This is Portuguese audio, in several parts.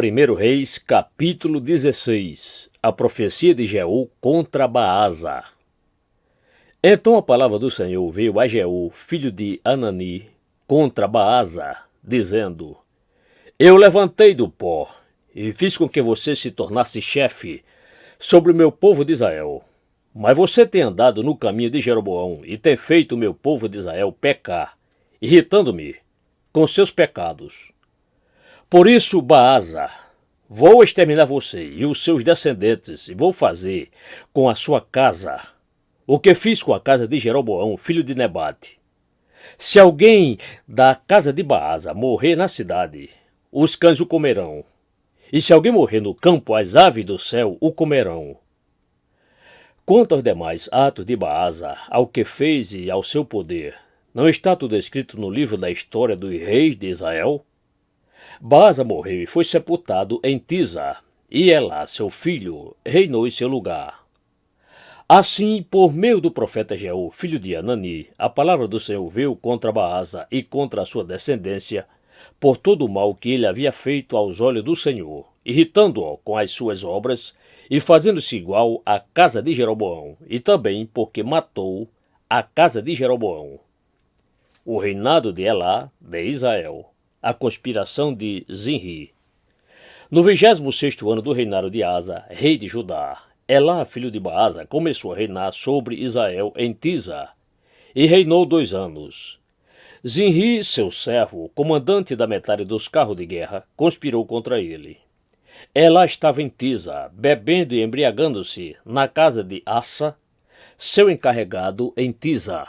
1 Reis, capítulo 16. A profecia de Jeú contra Baasa. Então a palavra do Senhor veio a Jeú, filho de Anani, contra Baasa, dizendo: Eu levantei do pó, e fiz com que você se tornasse chefe sobre o meu povo de Israel. Mas você tem andado no caminho de Jeroboão, e tem feito o meu povo de Israel pecar, irritando-me com seus pecados. Por isso, Baasa, vou exterminar você e os seus descendentes, e vou fazer com a sua casa o que fiz com a casa de Jeroboão, filho de Nebate. Se alguém da casa de Baasa morrer na cidade, os cães o comerão. E se alguém morrer no campo, as aves do céu o comerão. Quanto aos demais atos de Baasa, ao que fez e ao seu poder, não está tudo escrito no livro da história dos reis de Israel? Baasa morreu e foi sepultado em Tisa, e Elá, seu filho, reinou em seu lugar. Assim, por meio do profeta Jeú, filho de Anani, a palavra do Senhor veio contra Baasa e contra a sua descendência, por todo o mal que ele havia feito aos olhos do Senhor, irritando-o com as suas obras e fazendo-se igual à casa de Jeroboão, e também porque matou a casa de Jeroboão. O reinado de Elá, de Israel. A conspiração de Zinri. No 26º ano do reinado de Asa, rei de Judá, Elá, filho de Baasa, começou a reinar sobre Israel em Tisa, e reinou 2 anos. Zinri, seu servo, comandante da metade dos carros de guerra, conspirou contra ele. Elá estava em Tisa, bebendo e embriagando-se, na casa de Assa, seu encarregado em Tisa.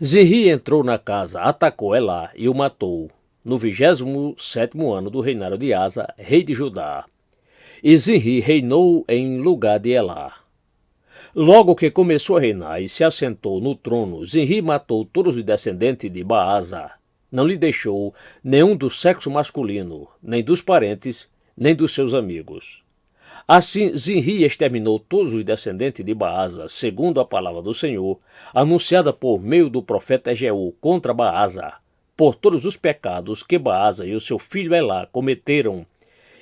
Zinri entrou na casa, atacou Elá e o matou, no 27º ano do reinado de Asa, rei de Judá. E Zinri reinou em lugar de Elá. Logo que começou a reinar e se assentou no trono, Zinri matou todos os descendentes de Baasa. Não lhe deixou nenhum do sexo masculino, nem dos parentes, nem dos seus amigos. Assim, Zinri exterminou todos os descendentes de Baasa, segundo a palavra do Senhor, anunciada por meio do profeta Jeú contra Baasa, por todos os pecados que Baasa e o seu filho Elá cometeram,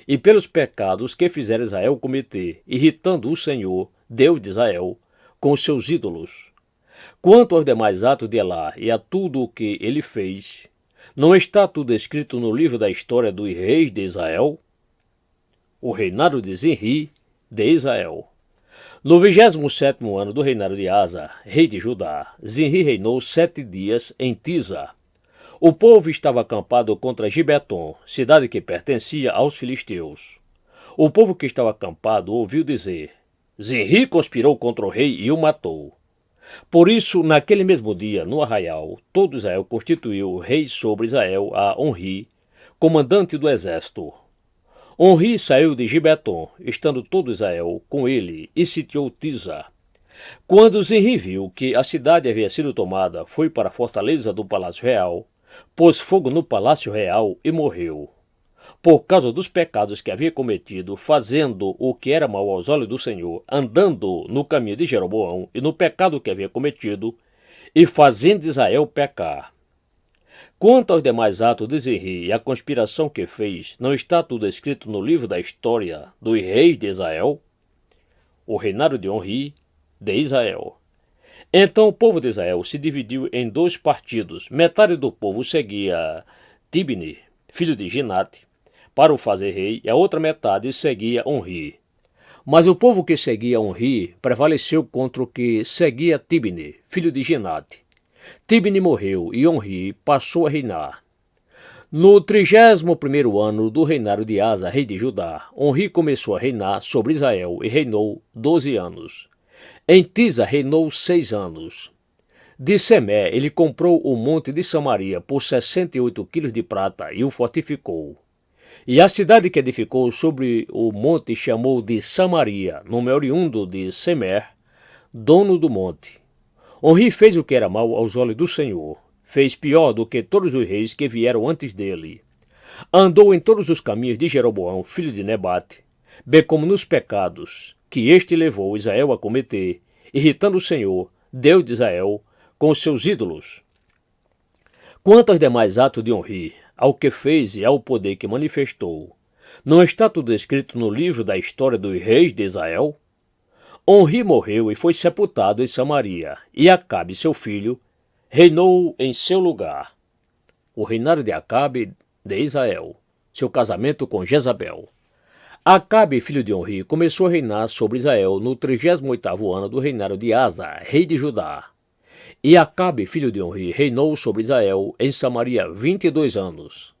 e pelos pecados que fizeram Israel cometer, irritando o Senhor, Deus de Israel, com os seus ídolos. Quanto aos demais atos de Elá e a tudo o que ele fez, não está tudo escrito no livro da história dos reis de Israel? O reinado de Zinri, de Israel. No 27º ano do reinado de Asa, rei de Judá, Zinri reinou 7 dias em Tisa. O povo estava acampado contra Gibeton, cidade que pertencia aos filisteus. O povo que estava acampado ouviu dizer: Zinri conspirou contra o rei e o matou. Por isso, naquele mesmo dia, no arraial, todo Israel constituiu rei sobre Israel a Onri, comandante do exército. Onri saiu de Gibeton, estando todo Israel com ele, e sitiou Tisa. Quando Zinri viu que a cidade havia sido tomada, foi para a fortaleza do palácio real, pôs fogo no palácio real e morreu. Por causa dos pecados que havia cometido, fazendo o que era mal aos olhos do Senhor, andando no caminho de Jeroboão e no pecado que havia cometido, e fazendo Israel pecar. Quanto aos demais atos de Zinri e a conspiração que fez, não está tudo escrito no livro da história dos reis de Israel? O reinado de Onri, de Israel. Então o povo de Israel se dividiu em 2 partidos. Metade do povo seguia Tibni, filho de Ginate, para o fazer rei, e a outra metade seguia Onri. Mas o povo que seguia Onri prevaleceu contra o que seguia Tibni, filho de Ginate. Tibni morreu e Onri passou a reinar. No 31º ano do reinado de Asa, rei de Judá, Onri começou a reinar sobre Israel e reinou 12 anos. Em Tisa reinou 6 anos. De Semé ele comprou o monte de Samaria por 68 quilos de prata e o fortificou. E a cidade que edificou sobre o monte chamou de Samaria, nome oriundo de Semer, dono do monte. Onri fez o que era mal aos olhos do Senhor. Fez pior do que todos os reis que vieram antes dele. Andou em todos os caminhos de Jeroboão, filho de Nebate, bem como nos pecados que este levou Israel a cometer, irritando o Senhor, Deus de Israel, com os seus ídolos. Quanto aos demais atos de Onri, ao que fez e ao poder que manifestou, Não está tudo escrito no livro da história dos reis de Israel? Onri morreu e foi sepultado em Samaria, e Acabe, seu filho, reinou em seu lugar. O reinado de Acabe de Israel, seu casamento com Jezabel. Acabe, filho de Onri, começou a reinar sobre Israel no 38º ano do reinado de Asa, rei de Judá. E Acabe, filho de Onri, reinou sobre Israel em Samaria 22 anos.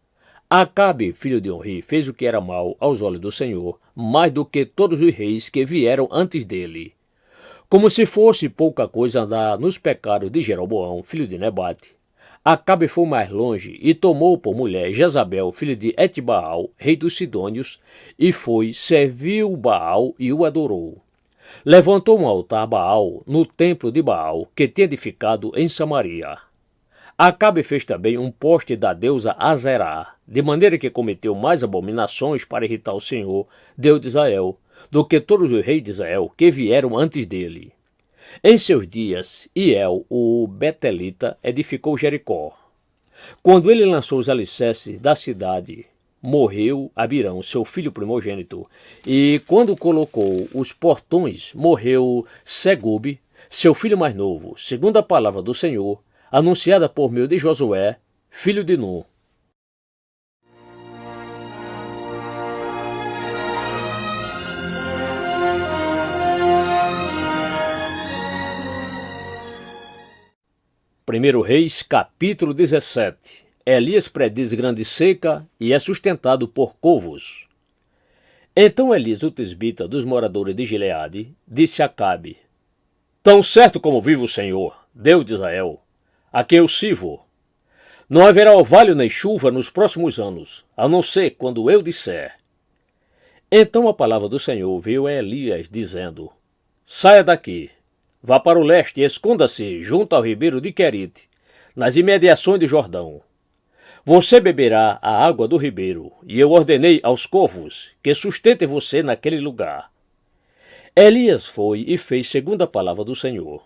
Acabe, filho de Onri, fez o que era mal aos olhos do Senhor, mais do que todos os reis que vieram antes dele. Como se fosse pouca coisa andar nos pecados de Jeroboão, filho de Nebate, Acabe foi mais longe e tomou por mulher Jezabel, filha de Etbaal, rei dos Sidônios, e foi, serviu Baal e o adorou. Levantou um altar a Baal no templo de Baal, que tinha edificado em Samaria. Acabe fez também um poste da deusa Azerá, de maneira que cometeu mais abominações para irritar o Senhor, Deus de Israel, do que todos os reis de Israel que vieram antes dele. Em seus dias, Iel, o Betelita, edificou Jericó. Quando ele lançou os alicerces da cidade, morreu Abirão, seu filho primogênito, e quando colocou os portões, morreu Segube, seu filho mais novo, segundo a palavra do Senhor, anunciada por meio de Josué, filho de Nun. Primeiro Reis, capítulo 17. Elias prediz grande seca e é sustentado por corvos. Então Elias, o tisbita dos moradores de Gileade, disse a Acabe: Tão certo como vive o Senhor, Deus de Israel, a quem eu sirvo, não haverá orvalho nem chuva nos próximos anos, a não ser quando eu disser. Então a palavra do Senhor veio a Elias, dizendo: Saia daqui, vá para o leste e esconda-se junto ao ribeiro de Querite, nas imediações de Jordão. Você beberá a água do ribeiro, e eu ordenei aos corvos que sustentem você naquele lugar. Elias foi e fez segundo a palavra do Senhor.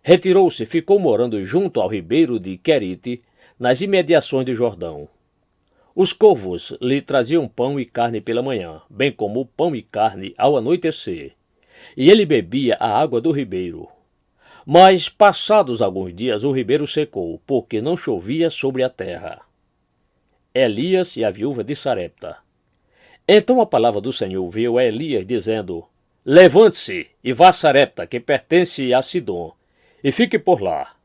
Retirou-se e ficou morando junto ao ribeiro de Querite, nas imediações de Jordão. Os corvos lhe traziam pão e carne pela manhã, bem como pão e carne ao anoitecer, e ele bebia a água do ribeiro. Mas, passados alguns dias, o ribeiro secou, porque não chovia sobre a terra. Elias e a viúva de Sarepta. Então a palavra do Senhor veio a Elias, dizendo: Levante-se e vá a Sarepta, que pertence a Sidom, e fique por lá.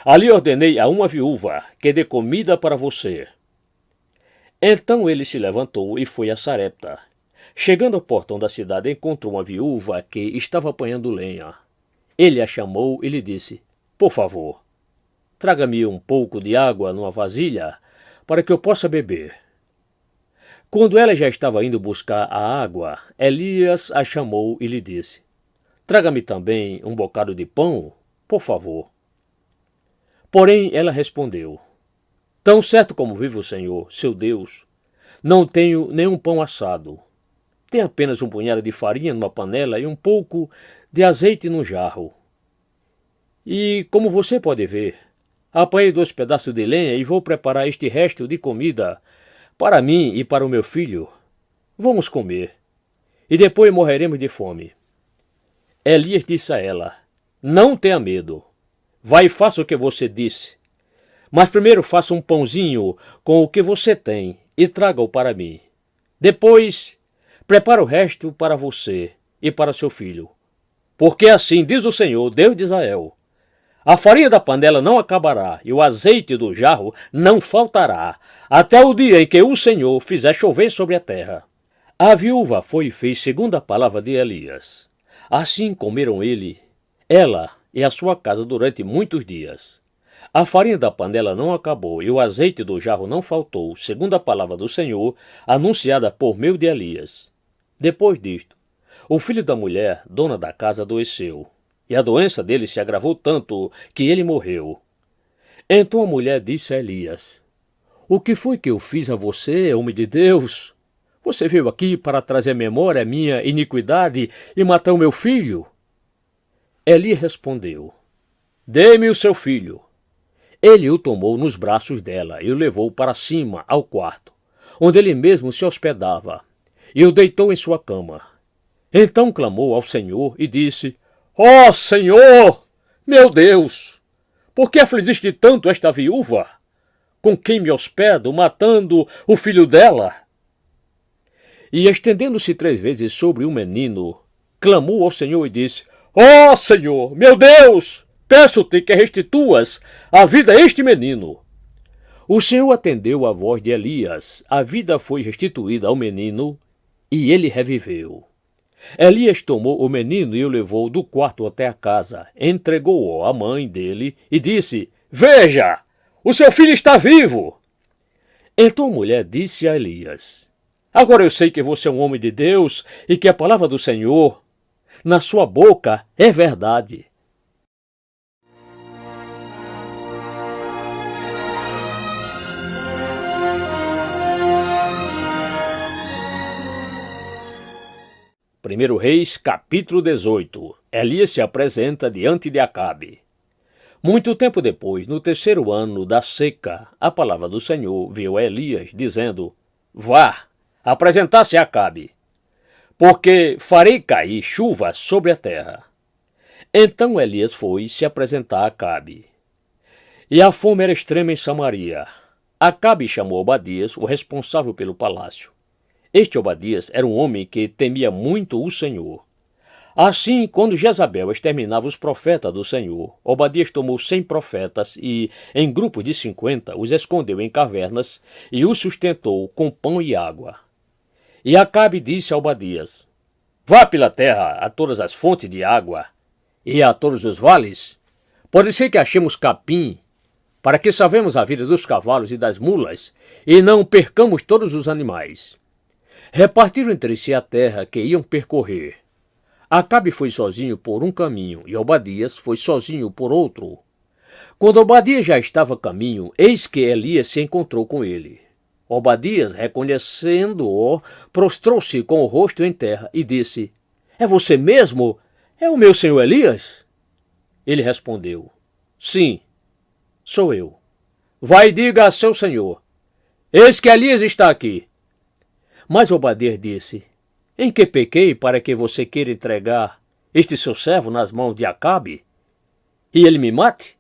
Ali ordenei a uma viúva que dê comida para você. Então ele se levantou e foi a Sarepta. Chegando ao portão da cidade, encontrou uma viúva que estava apanhando lenha. Ele a chamou e lhe disse: Por favor, traga-me um pouco de água numa vasilha, para que eu possa beber. Quando ela já estava indo buscar a água, Elias a chamou e lhe disse: Traga-me também um bocado de pão, por favor. Porém ela respondeu: Tão certo como vive o Senhor, seu Deus, não tenho nenhum pão assado. Tem apenas um punhado de farinha numa panela e um pouco de azeite num jarro. E, como você pode ver, apanhei 2 pedaços de lenha e vou preparar este resto de comida para mim e para o meu filho. Vamos comer, e depois morreremos de fome. Elias disse a ela: Não tenha medo. Vai e faça o que você disse. Mas primeiro faça um pãozinho com o que você tem e traga-o para mim. Depois, prepara o resto para você e para seu filho. Porque assim diz o Senhor, Deus de Israel: a farinha da panela não acabará e o azeite do jarro não faltará, até o dia em que o Senhor fizer chover sobre a terra. A viúva foi e fez segundo a palavra de Elias. Assim comeram ela e a sua casa durante muitos dias. A farinha da panela não acabou e o azeite do jarro não faltou, segundo a palavra do Senhor, anunciada por meio de Elias. Depois disto, o filho da mulher, dona da casa, adoeceu, e a doença dele se agravou tanto que ele morreu. Então a mulher disse a Elias: O que foi que eu fiz a você, homem de Deus? Você veio aqui para trazer à memória a minha iniquidade e matar o meu filho? Elias respondeu: Dê-me o seu filho. Ele o tomou nos braços dela e o levou para cima, ao quarto, onde ele mesmo se hospedava. e o deitou em sua cama. Então clamou ao Senhor e disse: Ó Senhor, meu Deus, por que afligiste tanto esta viúva, com quem me hospedo, matando o filho dela? E estendendo-se 3 vezes sobre o menino, clamou ao Senhor e disse: Ó Senhor, meu Deus, peço-te que restituas a vida a este menino. O Senhor atendeu a voz de Elias, a vida foi restituída ao menino e ele reviveu. Elias tomou o menino e o levou do quarto até a casa, entregou-o à mãe dele e disse: Veja, o seu filho está vivo. Então a mulher disse a Elias: Agora eu sei que você é um homem de Deus e que a palavra do Senhor na sua boca é verdade. Primeiro Reis, capítulo 18. Elias se apresenta diante de Acabe. Muito tempo depois, no 3º ano da seca, a palavra do Senhor veio a Elias, dizendo: Vá, apresentar-se a Acabe, porque farei cair chuva sobre a terra. Então Elias foi se apresentar a Acabe. E a fome era extrema em Samaria. Acabe chamou Obadias, o responsável pelo palácio. Este Obadias era um homem que temia muito o Senhor. Assim, quando Jezabel exterminava os profetas do Senhor, Obadias tomou 100 profetas e, em grupos de 50, os escondeu em cavernas e os sustentou com pão e água. E Acabe disse a Obadias: Vá pela terra a todas as fontes de água e a todos os vales. Pode ser que achemos capim, para que salvemos a vida dos cavalos e das mulas e não percamos todos os animais. Repartiram entre si a terra que iam percorrer. Acabe foi sozinho por um caminho e Obadias foi sozinho por outro. Quando Obadias já estava a caminho, eis que Elias se encontrou com ele. Obadias, reconhecendo-o, prostrou-se com o rosto em terra e disse: É você mesmo? É o meu senhor Elias? Ele respondeu: Sim, sou eu. Vai e diga a seu senhor: Eis que Elias está aqui. Mas Obadias disse: Em que pequei para que você queira entregar este seu servo nas mãos de Acabe e ele me mate?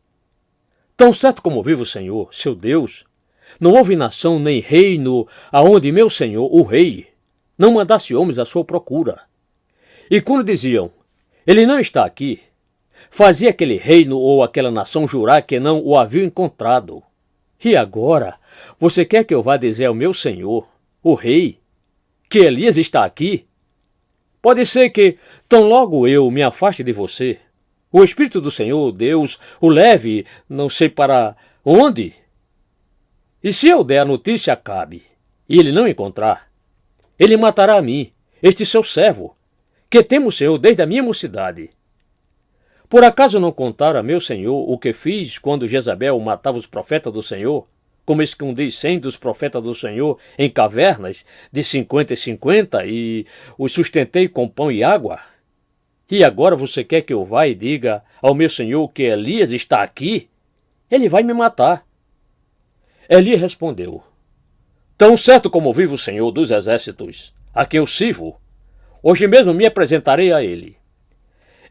Tão certo como vive o Senhor, seu Deus, não houve nação nem reino aonde meu senhor, o rei, não mandasse homens à sua procura. E quando diziam: Ele não está aqui, fazia aquele reino ou aquela nação jurar que não o haviam encontrado. E agora, você quer que eu vá dizer ao meu senhor, o rei, que Elias está aqui? Pode ser que, tão logo eu me afaste de você, o Espírito do Senhor, Deus, o leve, não sei para onde. E se eu der a notícia a Acabe, e ele não encontrar, ele matará a mim, este seu servo, que temo o Senhor desde a minha mocidade. Por acaso não contaram a meu senhor o que fiz quando Jezabel matava os profetas do Senhor? Como escondi 100 dos profetas do Senhor em cavernas de 50 em 50 e os sustentei com pão e água? E agora você quer que eu vá e diga ao meu senhor que Elias está aqui? Ele vai me matar. Elias respondeu: Tão certo como vive o Senhor dos exércitos, a quem eu sirvo, hoje mesmo me apresentarei a ele.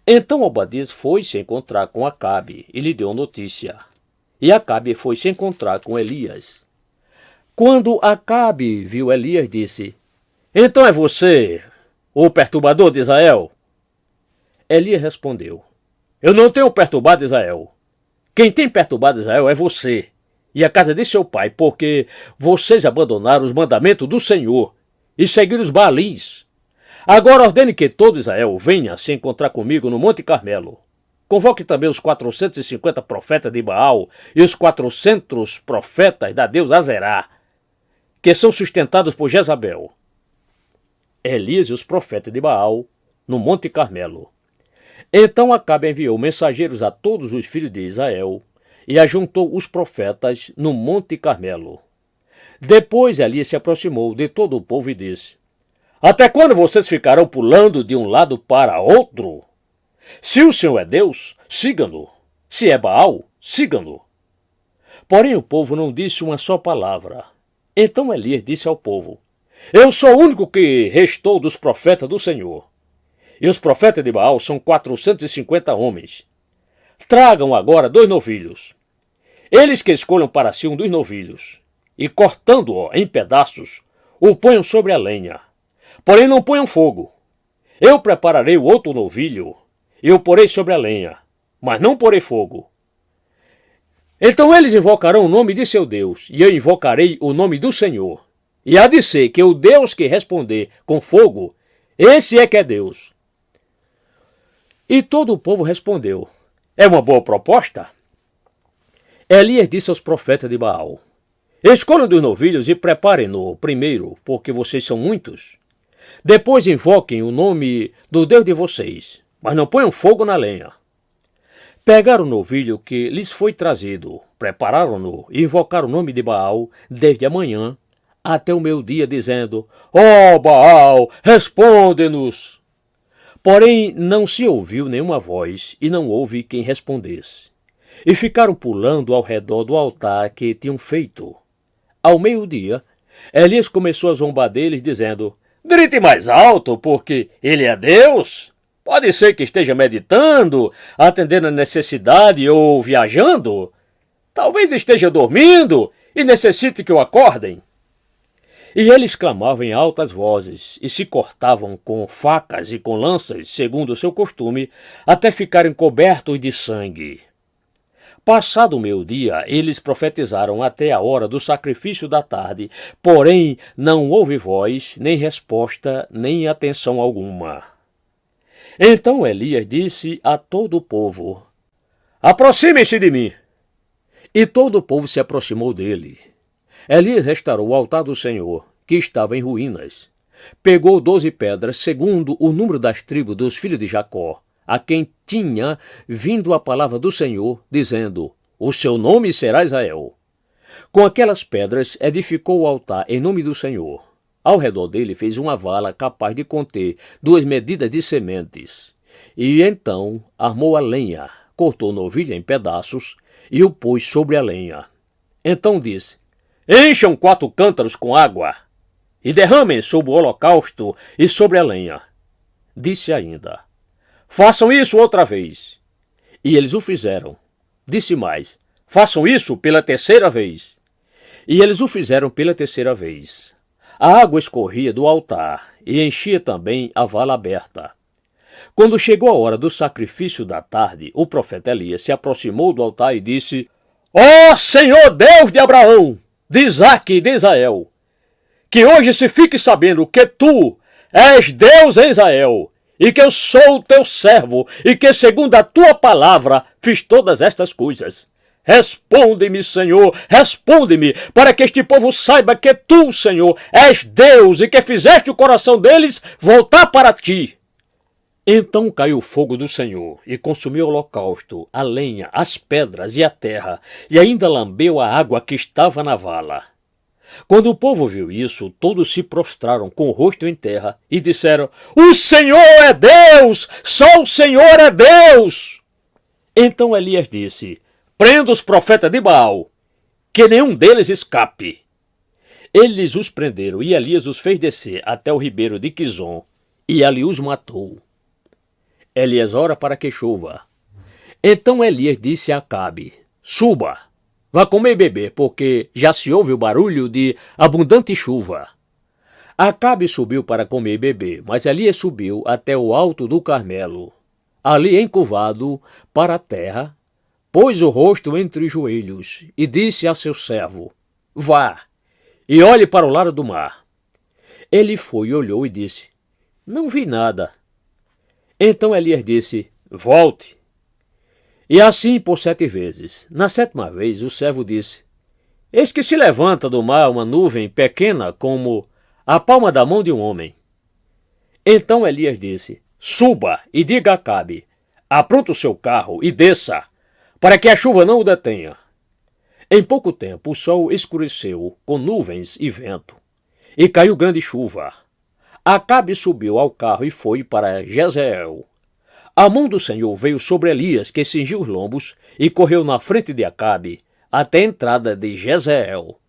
Então Obadias foi se encontrar com Acabe e lhe deu notícia. E Acabe foi se encontrar com Elias. Quando Acabe viu Elias, disse: Então é você, o perturbador de Israel? Elias respondeu: Eu não tenho perturbado Israel. Quem tem perturbado Israel é você e a casa de seu pai, porque vocês abandonaram os mandamentos do Senhor e seguiram os Baalins. Agora ordene que todo Israel venha se encontrar comigo no Monte Carmelo. Convoque também os 450 profetas de Baal e os 400 profetas da deusa Azerá, que são sustentados por Jezabel. Elias e os profetas de Baal no Monte Carmelo. Então Acabe enviou mensageiros a todos os filhos de Israel e ajuntou os profetas no Monte Carmelo. Depois Elias se aproximou de todo o povo e disse: Até quando vocês ficarão pulando de um lado para outro? Se o Senhor é Deus, siga-no. Se é Baal, siga-no. Porém o povo não disse uma só palavra. Então Elias disse ao povo: Eu sou o único que restou dos profetas do Senhor. E os profetas de Baal são 450 homens. Tragam agora 2 novilhos. Eles que escolham para si um dos novilhos, e cortando-o em pedaços, o ponham sobre a lenha. Porém não ponham fogo. Eu prepararei o outro novilho, e o porei sobre a lenha, mas não porei fogo. Então eles invocarão o nome de seu Deus, e eu invocarei o nome do Senhor. E há de ser que o Deus que responder com fogo, esse é que é Deus. E todo o povo respondeu: é uma boa proposta? Elias disse aos profetas de Baal: escolham dos novilhos e preparem-no primeiro, porque vocês são muitos. Depois invoquem o nome do Deus de vocês, mas não ponham fogo na lenha. Pegaram o novilho que lhes foi trazido, prepararam-no e invocaram o nome de Baal desde a manhã até o meio-dia, dizendo: ó Baal, responde-nos! Porém não se ouviu nenhuma voz e não houve quem respondesse. E ficaram pulando ao redor do altar que tinham feito. Ao meio-dia, Elias começou a zombar deles, dizendo: grite mais alto, porque ele é Deus. Pode ser que esteja meditando, atendendo a necessidade ou viajando. Talvez esteja dormindo e necessite que o acordem. E eles clamavam em altas vozes e se cortavam com facas e com lanças, segundo o seu costume, até ficarem cobertos de sangue. Passado o meio-dia, eles profetizaram até a hora do sacrifício da tarde, porém não houve voz, nem resposta, nem atenção alguma. Então Elias disse a todo o povo: aproximem-se de mim. E todo o povo se aproximou dele. Elias restaurou o altar do Senhor, que estava em ruínas. Pegou 12 pedras, segundo o número das tribos dos filhos de Jacó, a quem tinha vindo a palavra do Senhor, dizendo: o seu nome será Israel. Com aquelas pedras edificou o altar em nome do Senhor. Ao redor dele fez uma vala capaz de conter 2 medidas de sementes. E então armou a lenha, cortou novilha em pedaços e o pôs sobre a lenha. Então disse: encham 4 cântaros com água e derramem sobre o holocausto e sobre a lenha. Disse ainda: façam isso outra vez. E eles o fizeram. Disse mais: façam isso pela 3ª vez. E eles o fizeram pela 3ª vez. A água escorria do altar e enchia também a vala aberta. Quando chegou a hora do sacrifício da tarde, o profeta Elias se aproximou do altar e disse: ó Senhor Deus de Abraão, de Isaque e de Israel, que hoje se fique sabendo que tu és Deus em Israel, e que eu sou o teu servo, e que segundo a tua palavra fiz todas estas coisas. Responde-me, Senhor, responde-me, para que este povo saiba que tu, Senhor, és Deus e que fizeste o coração deles voltar para ti. Então caiu o fogo do Senhor e consumiu o holocausto, a lenha, as pedras e a terra, e ainda lambeu a água que estava na vala. Quando o povo viu isso, todos se prostraram com o rosto em terra e disseram: o Senhor é Deus! Só o Senhor é Deus! Então Elias disse: prenda os profetas de Baal, que nenhum deles escape. Eles os prenderam e Elias os fez descer até o ribeiro de Quizon, e ali os matou. Elias ora para que chova. Então Elias disse a Acabe: suba, vá comer e beber, porque já se ouve o barulho de abundante chuva. Acabe subiu para comer e beber, mas Elias subiu até o alto do Carmelo. Ali encurvado para a terra, pôs o rosto entre os joelhos e disse a seu servo: vá e olhe para o lado do mar. Ele foi e olhou e disse: não vi nada. Então Elias disse: volte. E assim por 7 vezes. Na 7ª vez o servo disse: eis que se levanta do mar uma nuvem pequena como a palma da mão de um homem. Então Elias disse: suba e diga a Acabe: apronte o seu carro e desça, para que a chuva não o detenha. Em pouco tempo o sol escureceu com nuvens e vento, e caiu grande chuva. Acabe subiu ao carro e foi para Jezreel. A mão do Senhor veio sobre Elias, que cingiu os lombos, e correu na frente de Acabe, até a entrada de Jezreel.